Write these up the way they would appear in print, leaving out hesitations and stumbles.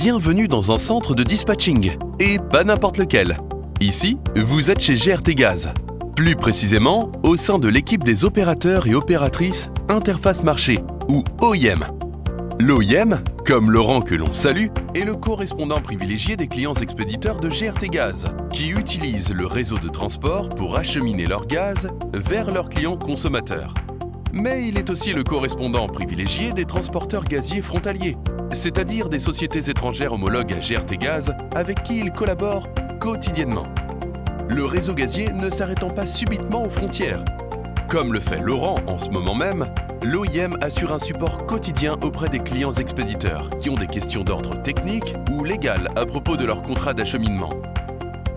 Bienvenue dans un centre de dispatching, et pas n'importe lequel. Ici, vous êtes chez GRT Gaz. Plus précisément, au sein de l'équipe des opérateurs et opératrices interface marché, ou OIM. L'OIM, comme Laurent que l'on salue, est le correspondant privilégié des clients expéditeurs de GRT Gaz, qui utilisent le réseau de transport pour acheminer leur gaz vers leurs clients consommateurs. Mais il est aussi le correspondant privilégié des transporteurs gaziers frontaliers, c'est-à-dire des sociétés étrangères homologues à GRT Gaz avec qui il collabore quotidiennement. Le réseau gazier ne s'arrêtant pas subitement aux frontières. Comme le fait Laurent en ce moment même, l'OIM assure un support quotidien auprès des clients expéditeurs qui ont des questions d'ordre technique ou légal à propos de leur contrat d'acheminement.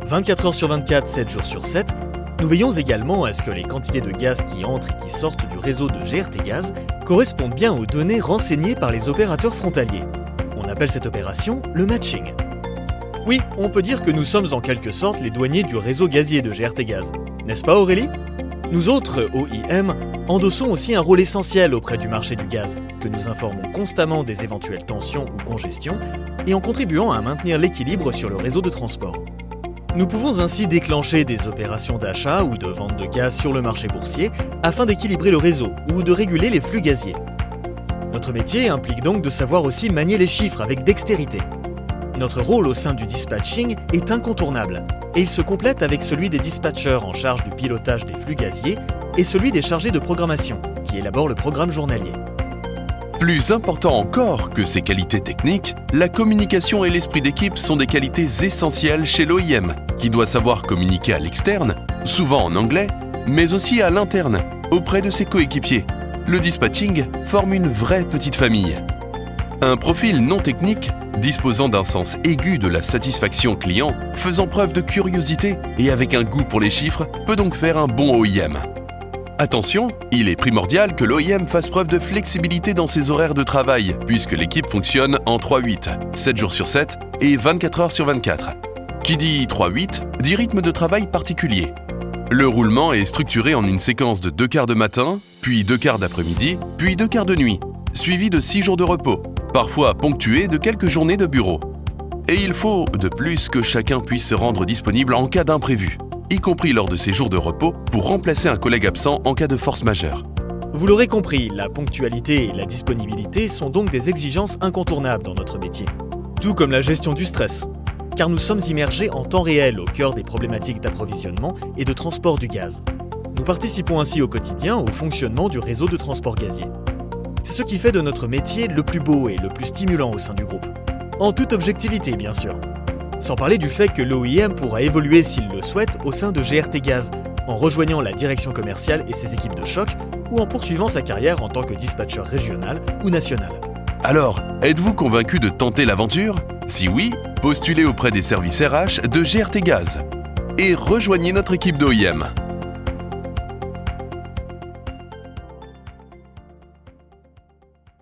24 heures sur 24, 7 jours sur 7, nous veillons également à ce que les quantités de gaz qui entrent et qui sortent du réseau de GRT Gaz correspondent bien aux données renseignées par les opérateurs frontaliers. On appelle cette opération le matching. Oui, on peut dire que nous sommes en quelque sorte les douaniers du réseau gazier de GRT Gaz. N'est-ce pas Aurélie ? Nous autres, OIM, endossons aussi un rôle essentiel auprès du marché du gaz, que nous informons constamment des éventuelles tensions ou congestions et en contribuant à maintenir l'équilibre sur le réseau de transport. Nous pouvons ainsi déclencher des opérations d'achat ou de vente de gaz sur le marché boursier afin d'équilibrer le réseau ou de réguler les flux gaziers. Notre métier implique donc de savoir aussi manier les chiffres avec dextérité. Notre rôle au sein du dispatching est incontournable et il se complète avec celui des dispatchers en charge du pilotage des flux gaziers et celui des chargés de programmation qui élaborent le programme journalier. Plus important encore que ces qualités techniques, la communication et l'esprit d'équipe sont des qualités essentielles chez l'OIM, qui doit savoir communiquer à l'externe, souvent en anglais, mais aussi à l'interne, auprès de ses coéquipiers. Le dispatching forme une vraie petite famille. Un profil non technique, disposant d'un sens aigu de la satisfaction client, faisant preuve de curiosité et avec un goût pour les chiffres, peut donc faire un bon OIM. Attention, il est primordial que l'OIM fasse preuve de flexibilité dans ses horaires de travail, puisque l'équipe fonctionne en 3-8, 7 jours sur 7 et 24 heures sur 24. Qui dit 3-8 dit rythme de travail particulier. Le roulement est structuré en une séquence de 2 quarts de matin, puis 2 quarts d'après-midi, puis 2 quarts de nuit, suivi de 6 jours de repos, parfois ponctués de quelques journées de bureau. Et il faut, de plus, que chacun puisse se rendre disponible en cas d'imprévu, y compris lors de ses jours de repos, pour remplacer un collègue absent en cas de force majeure. Vous l'aurez compris, la ponctualité et la disponibilité sont donc des exigences incontournables dans notre métier. Tout comme la gestion du stress, car nous sommes immergés en temps réel au cœur des problématiques d'approvisionnement et de transport du gaz. Nous participons ainsi au quotidien au fonctionnement du réseau de transport gazier. C'est ce qui fait de notre métier le plus beau et le plus stimulant au sein du groupe. En toute objectivité, bien sûr. Sans parler du fait que l'OIM pourra évoluer s'il le souhaite au sein de GRT Gaz, en rejoignant la direction commerciale et ses équipes de choc, ou en poursuivant sa carrière en tant que dispatcher régional ou national. Alors, êtes-vous convaincu de tenter l'aventure ? Si oui, postulez auprès des services RH de GRT Gaz et rejoignez notre équipe d'OIM.